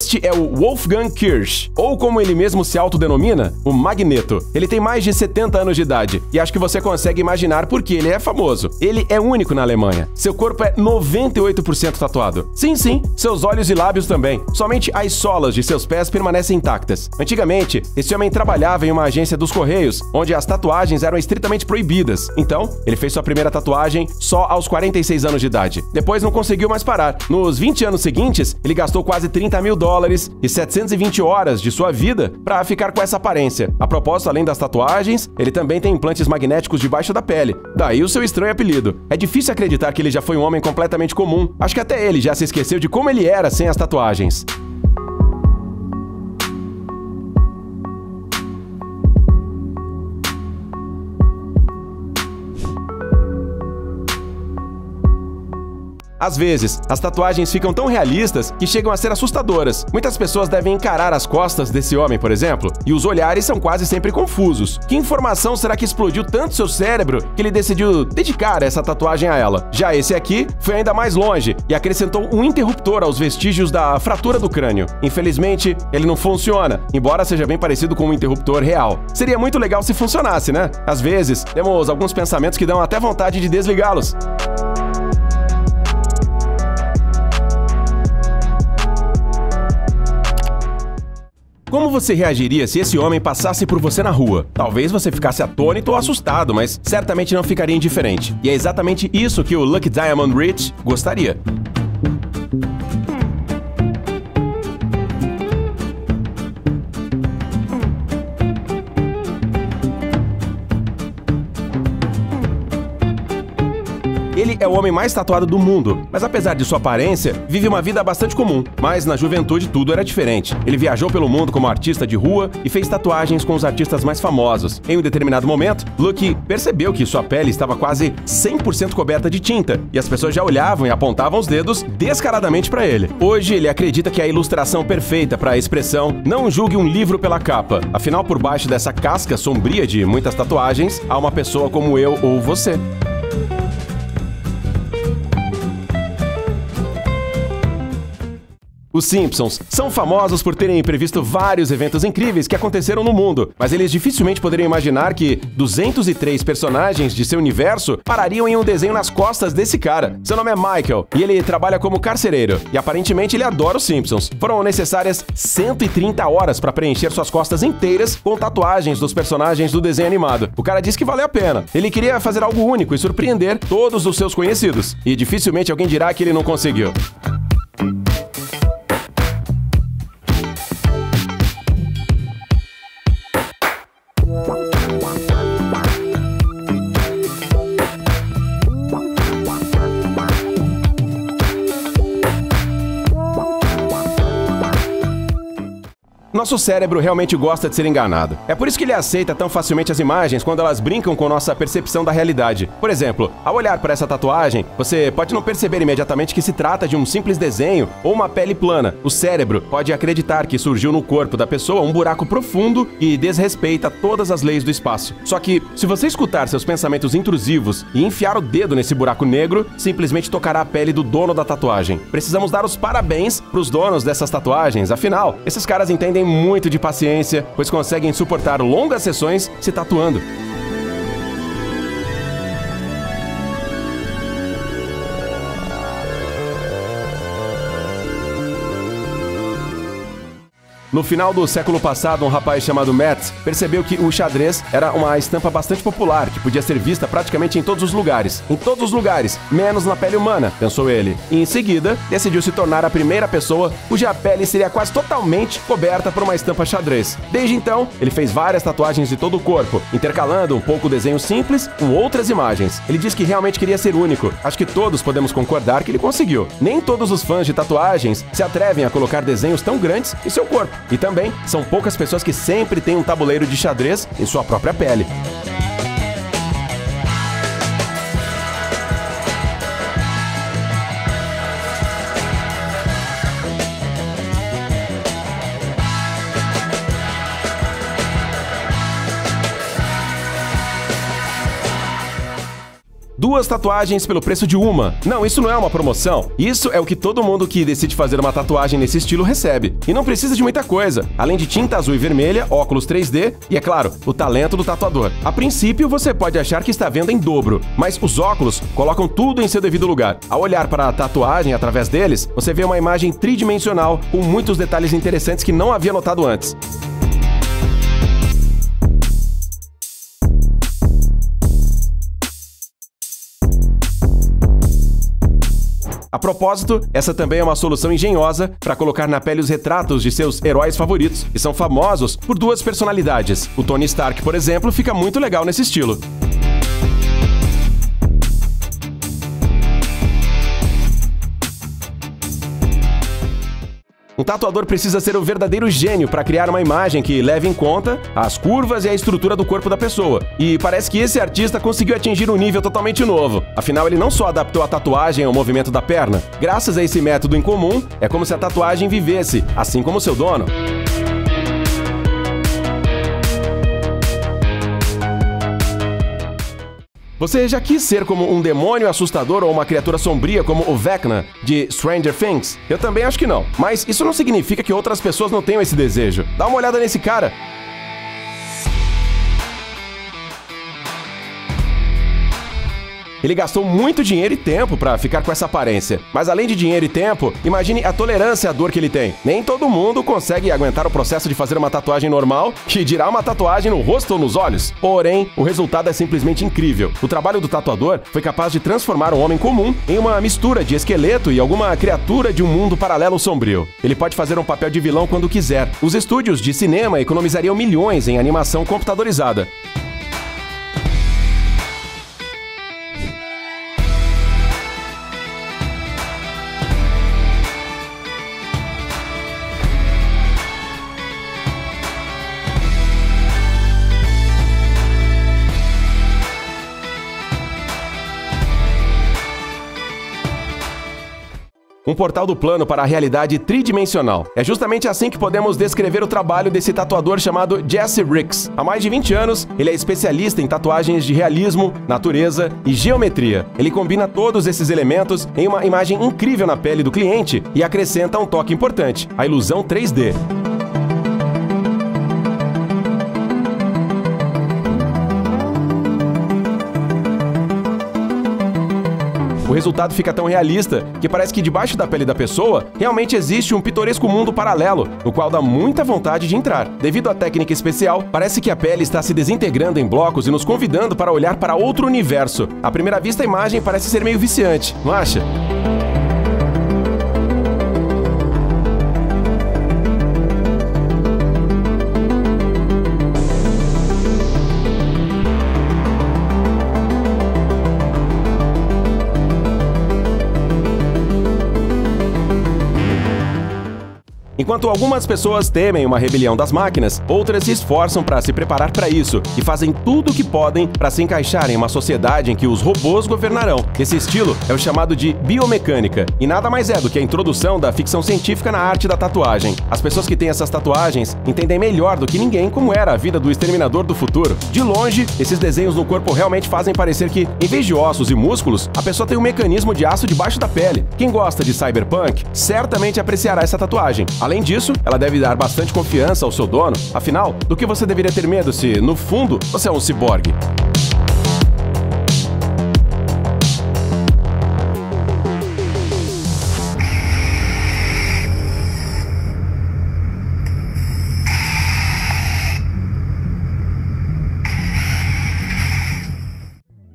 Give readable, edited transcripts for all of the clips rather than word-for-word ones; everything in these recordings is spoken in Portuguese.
Este é o Wolfgang Kirsch, ou como ele mesmo se autodenomina, o Magneto. Ele tem mais de 70 anos de idade, e acho que você consegue imaginar por que ele é famoso. Ele é único na Alemanha. Seu corpo é 98% tatuado. Sim, seus olhos e lábios também. Somente as solas de seus pés permanecem intactas. Antigamente, esse homem trabalhava em uma agência dos Correios, onde as tatuagens eram estritamente proibidas. Então, ele fez sua primeira tatuagem só aos 46 anos de idade. Depois não conseguiu mais parar. Nos 20 anos seguintes, ele gastou quase $30 mil e 720 horas de sua vida para ficar com essa aparência. A propósito, além das tatuagens, ele também tem implantes magnéticos debaixo da pele. Daí o seu estranho apelido. É difícil acreditar que ele já foi um homem completamente comum. Acho que até ele já se esqueceu de como ele era sem as tatuagens. Às vezes, as tatuagens ficam tão realistas que chegam a ser assustadoras. Muitas pessoas devem encarar as costas desse homem, por exemplo, e os olhares são quase sempre confusos. Que informação será que explodiu tanto seu cérebro que ele decidiu dedicar essa tatuagem a ela? Já esse aqui foi ainda mais longe e acrescentou um interruptor aos vestígios da fratura do crânio. Infelizmente, ele não funciona, embora seja bem parecido com um interruptor real. Seria muito legal se funcionasse, né? Às vezes, temos alguns pensamentos que dão até vontade de desligá-los. Como você reagiria se esse homem passasse por você na rua? Talvez você ficasse atônito ou assustado, mas certamente não ficaria indiferente. E é exatamente isso que o Lucky Diamond Rich gostaria. Ele é o homem mais tatuado do mundo, mas apesar de sua aparência, vive uma vida bastante comum. Mas na juventude tudo era diferente. Ele viajou pelo mundo como artista de rua e fez tatuagens com os artistas mais famosos. Em um determinado momento, Lucky percebeu que sua pele estava quase 100% coberta de tinta, e as pessoas já olhavam e apontavam os dedos descaradamente para ele. Hoje, ele acredita que é a ilustração perfeita para a expressão "não julgue um livro pela capa". Afinal, por baixo dessa casca sombria de muitas tatuagens, há uma pessoa como eu ou você. Os Simpsons são famosos por terem previsto vários eventos incríveis que aconteceram no mundo, mas eles dificilmente poderiam imaginar que 203 personagens de seu universo parariam em um desenho nas costas desse cara. Seu nome é Michael e ele trabalha como carcereiro, e aparentemente ele adora os Simpsons. Foram necessárias 130 horas para preencher suas costas inteiras com tatuagens dos personagens do desenho animado. O cara disse que valeu a pena. Ele queria fazer algo único e surpreender todos os seus conhecidos, e dificilmente alguém dirá que ele não conseguiu. Nosso cérebro realmente gosta de ser enganado. É por isso que ele aceita tão facilmente as imagens quando elas brincam com nossa percepção da realidade. Por exemplo, ao olhar para essa tatuagem, você pode não perceber imediatamente que se trata de um simples desenho ou uma pele plana. O cérebro pode acreditar que surgiu no corpo da pessoa um buraco profundo e desrespeita todas as leis do espaço. Só que, se você escutar seus pensamentos intrusivos e enfiar o dedo nesse buraco negro, simplesmente tocará a pele do dono da tatuagem. Precisamos dar os parabéns para os donos dessas tatuagens, afinal, esses caras entendem muito de paciência, pois conseguem suportar longas sessões se tatuando. No final do século passado, um rapaz chamado Matt percebeu que o xadrez era uma estampa bastante popular, que podia ser vista praticamente em todos os lugares. Em todos os lugares, menos na pele humana, pensou ele. E em seguida, decidiu se tornar a primeira pessoa cuja pele seria quase totalmente coberta por uma estampa xadrez. Desde então, ele fez várias tatuagens de todo o corpo, intercalando um pouco o desenho simples com outras imagens. Ele diz que realmente queria ser único. Acho que todos podemos concordar que ele conseguiu. Nem todos os fãs de tatuagens se atrevem a colocar desenhos tão grandes em seu corpo. E também, são poucas pessoas que sempre têm um tabuleiro de xadrez em sua própria pele. 2 tatuagens pelo preço de uma. Não, isso não é uma promoção. Isso é o que todo mundo que decide fazer uma tatuagem nesse estilo recebe. E não precisa de muita coisa, além de tinta azul e vermelha, óculos 3D e, é claro, o talento do tatuador. A princípio, você pode achar que está vendo em dobro, mas os óculos colocam tudo em seu devido lugar. Ao olhar para a tatuagem através deles, você vê uma imagem tridimensional com muitos detalhes interessantes que não havia notado antes. A propósito, essa também é uma solução engenhosa para colocar na pele os retratos de seus heróis favoritos, que são famosos por 2 personalidades. O Tony Stark, por exemplo, fica muito legal nesse estilo. Um tatuador precisa ser um verdadeiro gênio para criar uma imagem que leve em conta as curvas e a estrutura do corpo da pessoa. E parece que esse artista conseguiu atingir um nível totalmente novo. Afinal, ele não só adaptou a tatuagem ao movimento da perna. Graças a esse método incomum, é como se a tatuagem vivesse, assim como seu dono. Você já quis ser como um demônio assustador ou uma criatura sombria como o Vecna, de Stranger Things? Eu também acho que não. Mas isso não significa que outras pessoas não tenham esse desejo. Dá uma olhada nesse cara. Ele gastou muito dinheiro e tempo para ficar com essa aparência. Mas além de dinheiro e tempo, imagine a tolerância à dor que ele tem. Nem todo mundo consegue aguentar o processo de fazer uma tatuagem normal, que dirá uma tatuagem no rosto ou nos olhos. Porém, o resultado é simplesmente incrível. O trabalho do tatuador foi capaz de transformar um homem comum em uma mistura de esqueleto e alguma criatura de um mundo paralelo sombrio. Ele pode fazer um papel de vilão quando quiser. Os estúdios de cinema economizariam milhões em animação computadorizada. Um portal do plano para a realidade tridimensional. É justamente assim que podemos descrever o trabalho desse tatuador chamado Jesse Ricks. Há mais de 20 anos, ele é especialista em tatuagens de realismo, natureza e geometria. Ele combina todos esses elementos em uma imagem incrível na pele do cliente e acrescenta um toque importante, a ilusão 3D. O resultado fica tão realista que parece que debaixo da pele da pessoa realmente existe um pitoresco mundo paralelo, no qual dá muita vontade de entrar. Devido à técnica especial, parece que a pele está se desintegrando em blocos e nos convidando para olhar para outro universo. À primeira vista, a imagem parece ser meio viciante, não acha? Enquanto algumas pessoas temem uma rebelião das máquinas, outras se esforçam para se preparar para isso e fazem tudo o que podem para se encaixar em uma sociedade em que os robôs governarão. Esse estilo é o chamado de biomecânica, e nada mais é do que a introdução da ficção científica na arte da tatuagem. As pessoas que têm essas tatuagens entendem melhor do que ninguém como era a vida do Exterminador do Futuro. De longe, esses desenhos no corpo realmente fazem parecer que, em vez de ossos e músculos, a pessoa tem um mecanismo de aço debaixo da pele. Quem gosta de cyberpunk certamente apreciará essa tatuagem. Além disso, ela deve dar bastante confiança ao seu dono. Afinal, do que você deveria ter medo se, no fundo, você é um ciborgue?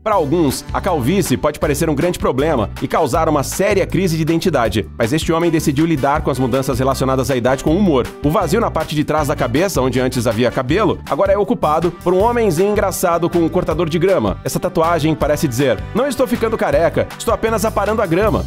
Para alguns, a calvície pode parecer um grande problema e causar uma séria crise de identidade, mas este homem decidiu lidar com as mudanças relacionadas à idade com humor. O vazio na parte de trás da cabeça, onde antes havia cabelo, agora é ocupado por um homenzinho engraçado com um cortador de grama. Essa tatuagem parece dizer: "Não estou ficando careca, estou apenas aparando a grama."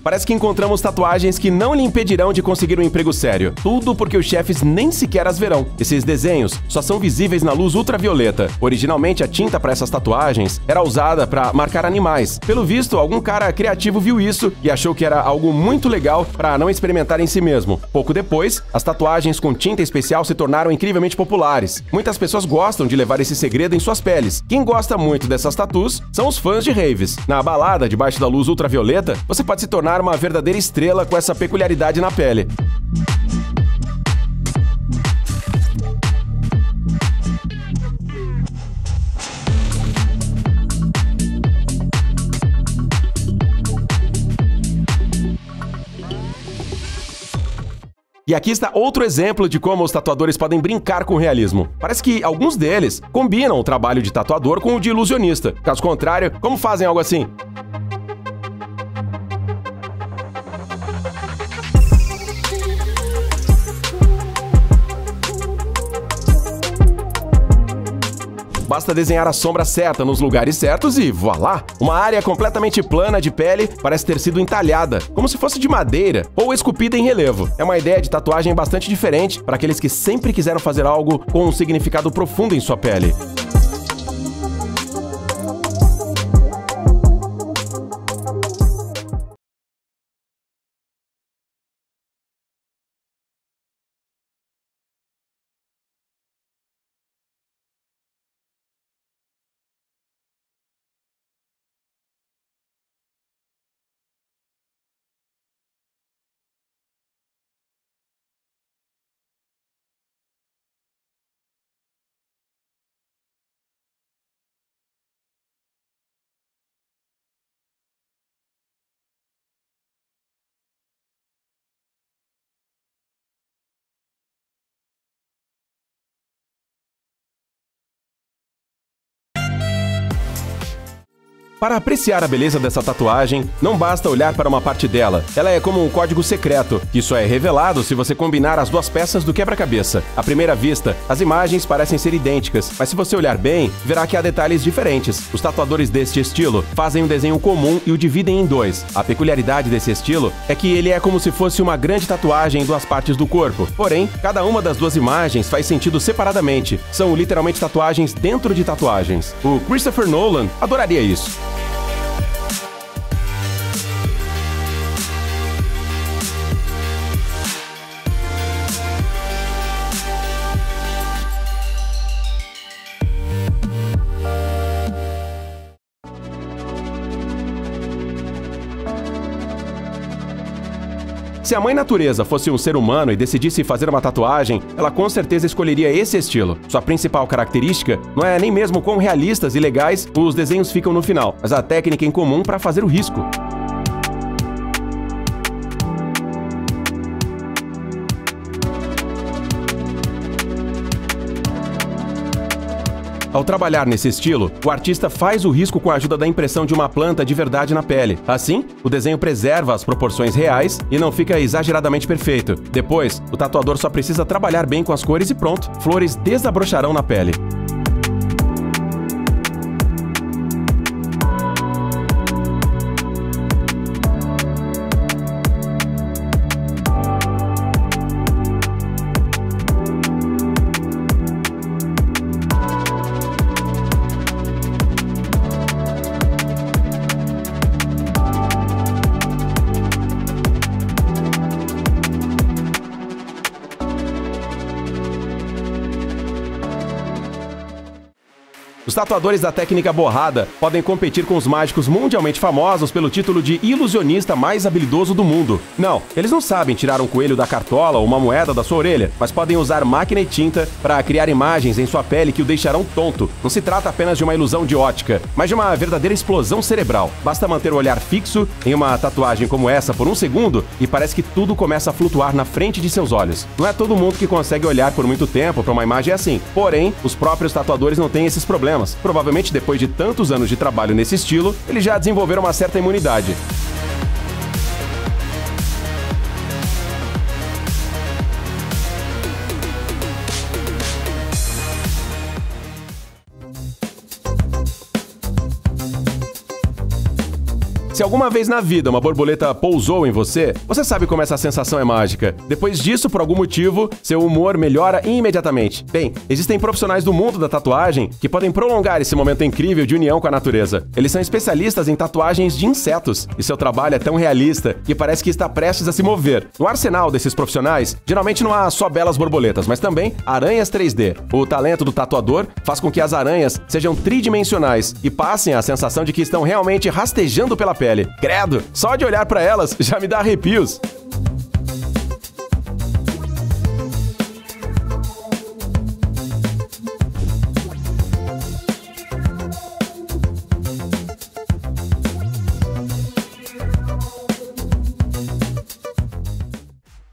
Parece que encontramos tatuagens que não lhe impedirão de conseguir um emprego sério. Tudo porque os chefes nem sequer as verão. Esses desenhos só são visíveis na luz ultravioleta. Originalmente, a tinta para essas tatuagens era usada para marcar animais. Pelo visto, algum cara criativo viu isso e achou que era algo muito legal para não experimentar em si mesmo. Pouco depois, as tatuagens com tinta especial se tornaram incrivelmente populares. Muitas pessoas gostam de levar esse segredo em suas peles. Quem gosta muito dessas tatus são os fãs de raves. Na balada, debaixo da luz ultravioleta, você pode se tornar uma verdadeira estrela com essa peculiaridade na pele. E aqui está outro exemplo de como os tatuadores podem brincar com o realismo. Parece que alguns deles combinam o trabalho de tatuador com o de ilusionista. Caso contrário, como fazem algo assim? Basta desenhar a sombra certa nos lugares certos e voilá! Uma área completamente plana de pele parece ter sido entalhada, como se fosse de madeira ou esculpida em relevo. É uma ideia de tatuagem bastante diferente para aqueles que sempre quiseram fazer algo com um significado profundo em sua pele. Para apreciar a beleza dessa tatuagem, não basta olhar para uma parte dela. Ela é como um código secreto, que só é revelado se você combinar as duas peças do quebra-cabeça. À primeira vista, as imagens parecem ser idênticas, mas se você olhar bem, verá que há detalhes diferentes. Os tatuadores deste estilo fazem um desenho comum e o dividem em dois. A peculiaridade desse estilo é que ele é como se fosse uma grande tatuagem em duas partes do corpo. Porém, cada uma das duas imagens faz sentido separadamente. São literalmente tatuagens dentro de tatuagens. O Christopher Nolan adoraria isso. Se a mãe natureza fosse um ser humano e decidisse fazer uma tatuagem, ela com certeza escolheria esse estilo. Sua principal característica não é nem mesmo quão realistas e legais os desenhos ficam no final, mas a técnica em comum para fazer o risco. Ao trabalhar nesse estilo, o artista faz o risco com a ajuda da impressão de uma planta de verdade na pele. Assim, o desenho preserva as proporções reais e não fica exageradamente perfeito. Depois, o tatuador só precisa trabalhar bem com as cores e pronto, flores desabrocharão na pele. Os tatuadores da técnica borrada podem competir com os mágicos mundialmente famosos pelo título de ilusionista mais habilidoso do mundo. Não, eles não sabem tirar um coelho da cartola ou uma moeda da sua orelha, mas podem usar máquina e tinta para criar imagens em sua pele que o deixarão tonto. Não se trata apenas de uma ilusão de ótica, mas de uma verdadeira explosão cerebral. Basta manter o olhar fixo em uma tatuagem como essa por um segundo e parece que tudo começa a flutuar na frente de seus olhos. Não é todo mundo que consegue olhar por muito tempo para uma imagem assim. Porém, os próprios tatuadores não têm esses problemas. Provavelmente, depois de tantos anos de trabalho nesse estilo, eles já desenvolveram uma certa imunidade. Se alguma vez na vida uma borboleta pousou em você, você sabe como essa sensação é mágica. Depois disso, por algum motivo, seu humor melhora imediatamente. Bem, existem profissionais do mundo da tatuagem que podem prolongar esse momento incrível de união com a natureza. Eles são especialistas em tatuagens de insetos, e seu trabalho é tão realista que parece que está prestes a se mover. No arsenal desses profissionais, geralmente não há só belas borboletas, mas também aranhas 3D. O talento do tatuador faz com que as aranhas sejam tridimensionais e passem a sensação de que estão realmente rastejando pela pele. Credo, só de olhar para elas já me dá arrepios.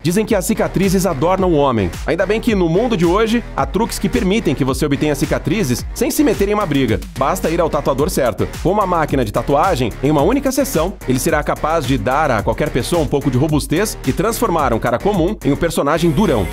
Dizem que as cicatrizes adornam o homem. Ainda bem que no mundo de hoje há truques que permitem que você obtenha cicatrizes sem se meter em uma briga. Basta ir ao tatuador certo. Com uma máquina de tatuagem, em uma única sessão, ele será capaz de dar a qualquer pessoa um pouco de robustez e transformar um cara comum em um personagem durão.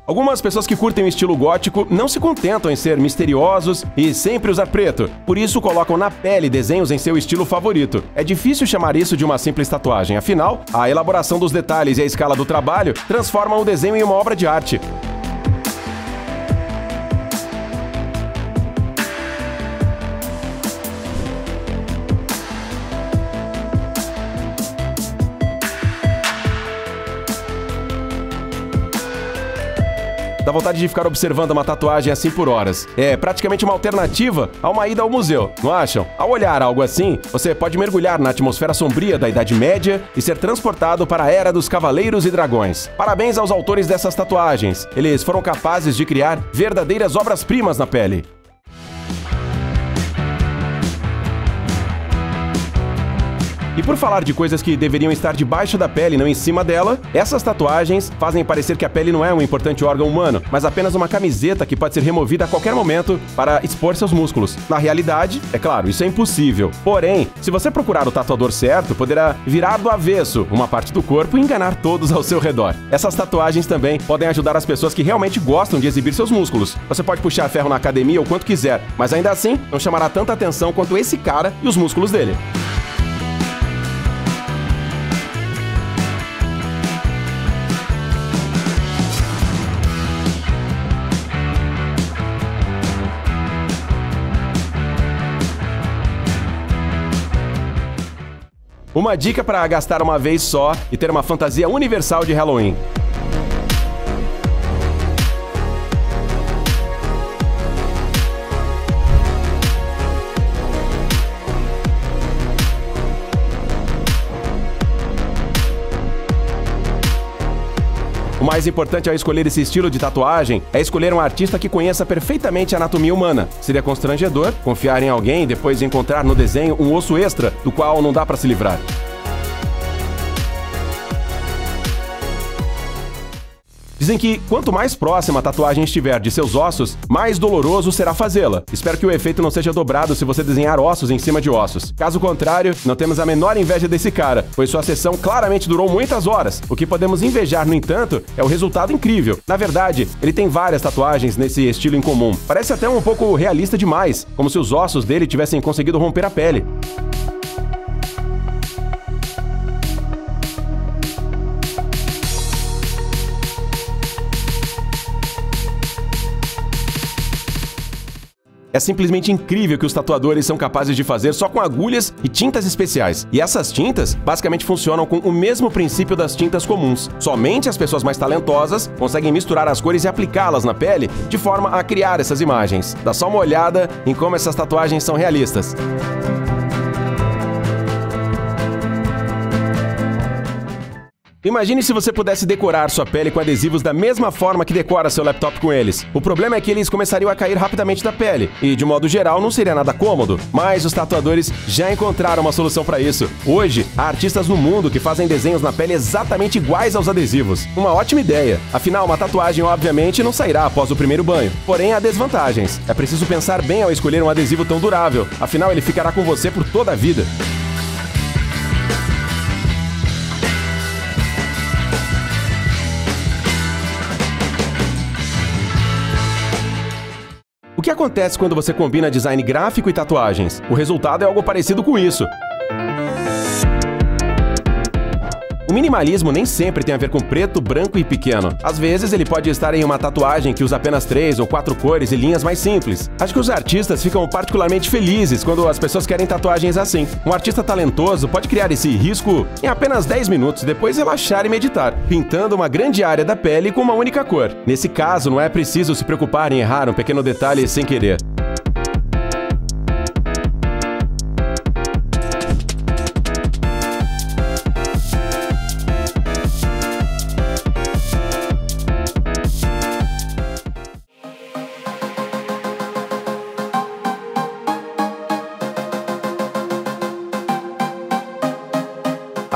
Algumas pessoas que curtem o estilo gótico não se contentam em ser misteriosos e sempre usar preto. Por isso, colocam na pele desenhos em seu estilo favorito. É difícil chamar isso de uma simples tatuagem. Afinal, a elaboração dos detalhes e a escala do trabalho transformam o desenho em uma obra de arte. Dá vontade de ficar observando uma tatuagem assim por horas. É praticamente uma alternativa a uma ida ao museu, não acham? Ao olhar algo assim, você pode mergulhar na atmosfera sombria da Idade Média e ser transportado para a Era dos Cavaleiros e Dragões. Parabéns aos autores dessas tatuagens. Eles foram capazes de criar verdadeiras obras-primas na pele. E por falar de coisas que deveriam estar debaixo da pele e não em cima dela, essas tatuagens fazem parecer que a pele não é um importante órgão humano, mas apenas uma camiseta que pode ser removida a qualquer momento para expor seus músculos. Na realidade, é claro, isso é impossível. Porém, se você procurar o tatuador certo, poderá virar do avesso uma parte do corpo e enganar todos ao seu redor. Essas tatuagens também podem ajudar as pessoas que realmente gostam de exibir seus músculos. Você pode puxar ferro na academia o quanto quiser, mas ainda assim não chamará tanta atenção quanto esse cara e os músculos dele. Uma dica para gastar uma vez só e ter uma fantasia universal de Halloween. O mais importante ao escolher esse estilo de tatuagem é escolher um artista que conheça perfeitamente a anatomia humana. Seria constrangedor confiar em alguém e depois encontrar no desenho um osso extra do qual não dá para se livrar. Dizem que quanto mais próxima a tatuagem estiver de seus ossos, mais doloroso será fazê-la. Espero que o efeito não seja dobrado se você desenhar ossos em cima de ossos. Caso contrário, não temos a menor inveja desse cara, pois sua sessão claramente durou muitas horas. O que podemos invejar, no entanto, é o resultado incrível. Na verdade, ele tem várias tatuagens nesse estilo incomum. Parece até um pouco realista demais, como se os ossos dele tivessem conseguido romper a pele. É simplesmente incrível que os tatuadores são capazes de fazer só com agulhas e tintas especiais. E essas tintas basicamente funcionam com o mesmo princípio das tintas comuns. Somente as pessoas mais talentosas conseguem misturar as cores e aplicá-las na pele de forma a criar essas imagens. Dá só uma olhada em como essas tatuagens são realistas. Imagine se você pudesse decorar sua pele com adesivos da mesma forma que decora seu laptop com eles. O problema é que eles começariam a cair rapidamente da pele e, de modo geral, não seria nada cômodo. Mas os tatuadores já encontraram uma solução para isso. Hoje, há artistas no mundo que fazem desenhos na pele exatamente iguais aos adesivos. Uma ótima ideia. Afinal, uma tatuagem obviamente não sairá após o primeiro banho. Porém, há desvantagens. É preciso pensar bem ao escolher um adesivo tão durável. Afinal, ele ficará com você por toda a vida. O que acontece quando você combina design gráfico e tatuagens? O resultado é algo parecido com isso. O minimalismo nem sempre tem a ver com preto, branco e pequeno. Às vezes ele pode estar em uma tatuagem que usa apenas 3 ou 4 cores e linhas mais simples. Acho que os artistas ficam particularmente felizes quando as pessoas querem tatuagens assim. Um artista talentoso pode criar esse risco em apenas 10 minutos e depois relaxar e meditar, pintando uma grande área da pele com uma única cor. Nesse caso, não é preciso se preocupar em errar um pequeno detalhe sem querer.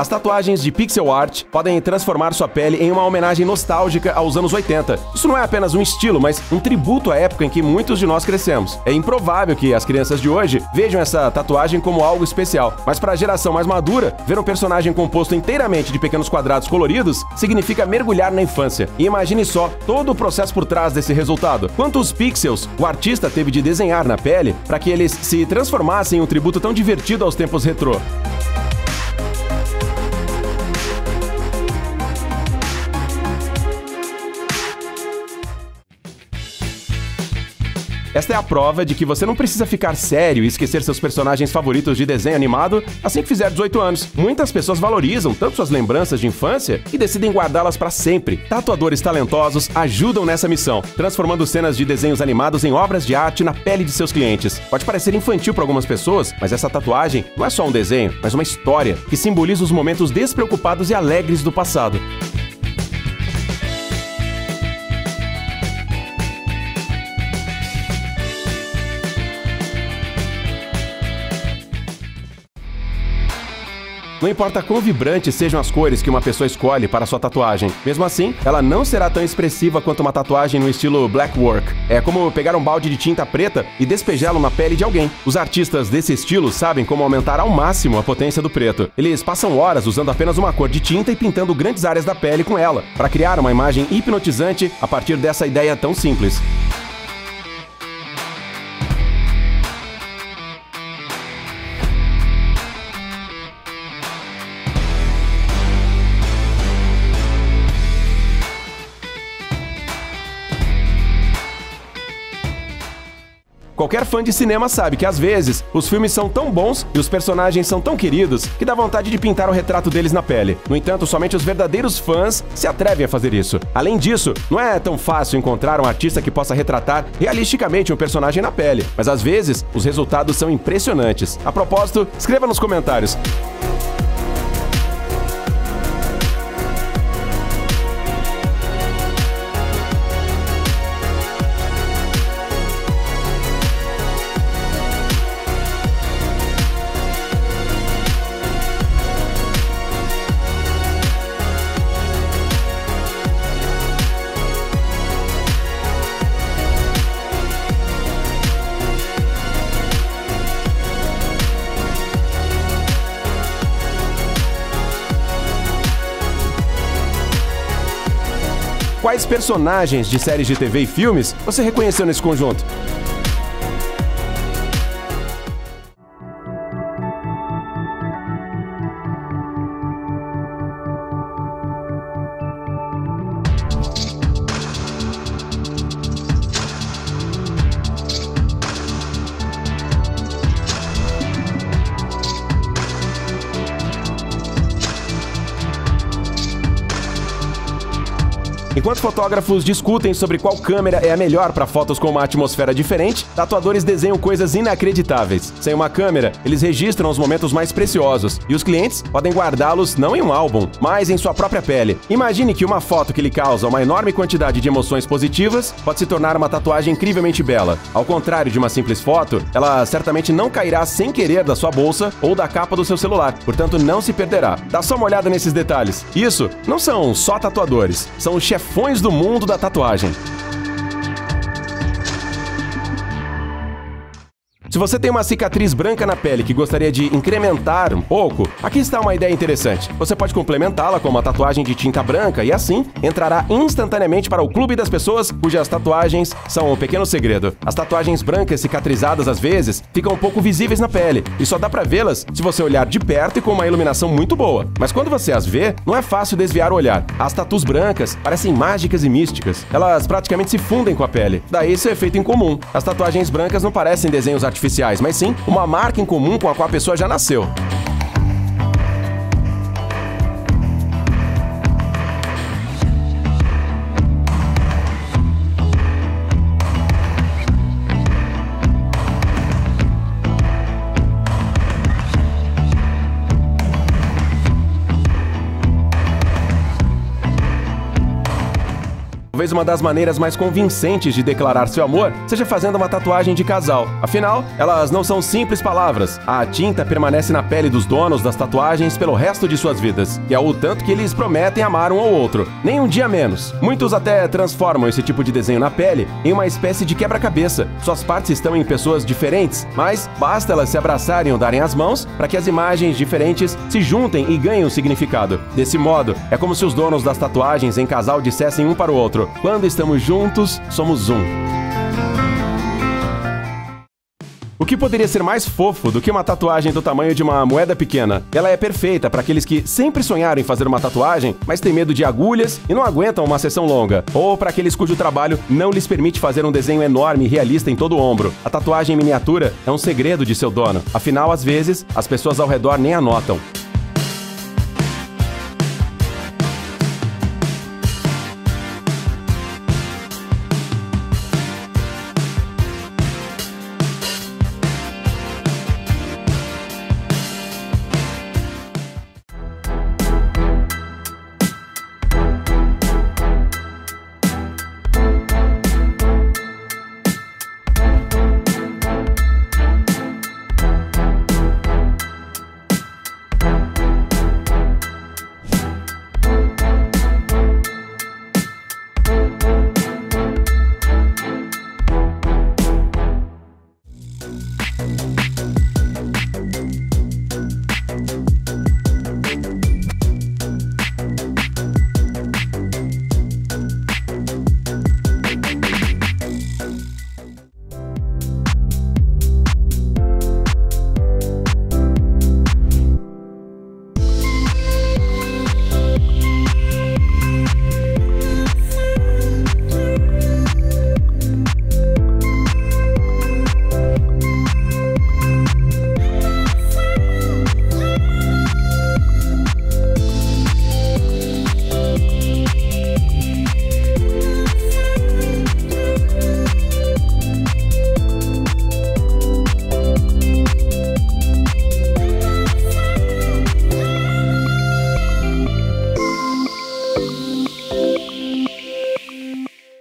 As tatuagens de pixel art podem transformar sua pele em uma homenagem nostálgica aos anos 80. Isso não é apenas um estilo, mas um tributo à época em que muitos de nós crescemos. É improvável que as crianças de hoje vejam essa tatuagem como algo especial, mas para a geração mais madura, ver um personagem composto inteiramente de pequenos quadrados coloridos significa mergulhar na infância. E imagine só todo o processo por trás desse resultado. Quantos pixels o artista teve de desenhar na pele para que eles se transformassem em um tributo tão divertido aos tempos retrô? Esta é a prova de que você não precisa ficar sério e esquecer seus personagens favoritos de desenho animado assim que fizer 18 anos. Muitas pessoas valorizam tanto suas lembranças de infância e decidem guardá-las para sempre. Tatuadores talentosos ajudam nessa missão, transformando cenas de desenhos animados em obras de arte na pele de seus clientes. Pode parecer infantil para algumas pessoas, mas essa tatuagem não é só um desenho, mas uma história que simboliza os momentos despreocupados e alegres do passado. Não importa quão vibrantes sejam as cores que uma pessoa escolhe para sua tatuagem, mesmo assim, ela não será tão expressiva quanto uma tatuagem no estilo black work. É como pegar um balde de tinta preta e despejá-lo na pele de alguém. Os artistas desse estilo sabem como aumentar ao máximo a potência do preto. Eles passam horas usando apenas uma cor de tinta e pintando grandes áreas da pele com ela, para criar uma imagem hipnotizante a partir dessa ideia tão simples. Qualquer fã de cinema sabe que, às vezes, os filmes são tão bons e os personagens são tão queridos que dá vontade de pintar o retrato deles na pele. No entanto, somente os verdadeiros fãs se atrevem a fazer isso. Além disso, não é tão fácil encontrar um artista que possa retratar realisticamente um personagem na pele, mas às vezes os resultados são impressionantes. A propósito, escreva nos comentários. Quais personagens de séries de TV e filmes você reconheceu nesse conjunto? Enquanto fotógrafos discutem sobre qual câmera é a melhor para fotos com uma atmosfera diferente, tatuadores desenham coisas inacreditáveis. Sem uma câmera, eles registram os momentos mais preciosos, e os clientes podem guardá-los não em um álbum, mas em sua própria pele. Imagine que uma foto que lhe causa uma enorme quantidade de emoções positivas pode se tornar uma tatuagem incrivelmente bela. Ao contrário de uma simples foto, ela certamente não cairá sem querer da sua bolsa ou da capa do seu celular, portanto não se perderá. Dá só uma olhada nesses detalhes. Isso não são só tatuadores, são os chefões do mundo da tatuagem. Se você tem uma cicatriz branca na pele que gostaria de incrementar um pouco, aqui está uma ideia interessante. Você pode complementá-la com uma tatuagem de tinta branca e assim entrará instantaneamente para o clube das pessoas cujas tatuagens são um pequeno segredo. As tatuagens brancas cicatrizadas às vezes ficam um pouco visíveis na pele e só dá pra vê-las se você olhar de perto e com uma iluminação muito boa. Mas quando você as vê, não é fácil desviar o olhar. As tatus brancas parecem mágicas e místicas. Elas praticamente se fundem com a pele. Daí esse efeito em comum. As tatuagens brancas não parecem desenhos artificiais, mas sim uma marca em comum com a qual a pessoa já nasceu. Talvez uma das maneiras mais convincentes de declarar seu amor seja fazendo uma tatuagem de casal. Afinal, elas não são simples palavras. A tinta permanece na pele dos donos das tatuagens pelo resto de suas vidas, que é o tanto que eles prometem amar um ao outro. Nem um dia menos. Muitos até transformam esse tipo de desenho na pele em uma espécie de quebra-cabeça. Suas partes estão em pessoas diferentes, mas basta elas se abraçarem ou darem as mãos para que as imagens diferentes se juntem e ganhem um significado. Desse modo, é como se os donos das tatuagens em casal dissessem um para o outro: quando estamos juntos, somos um. O que poderia ser mais fofo do que uma tatuagem do tamanho de uma moeda pequena? Ela é perfeita para aqueles que sempre sonharam em fazer uma tatuagem, mas têm medo de agulhas e não aguentam uma sessão longa. Ou para aqueles cujo trabalho não lhes permite fazer um desenho enorme e realista em todo o ombro. A tatuagem em miniatura é um segredo de seu dono. Afinal, às vezes, as pessoas ao redor nem a notam.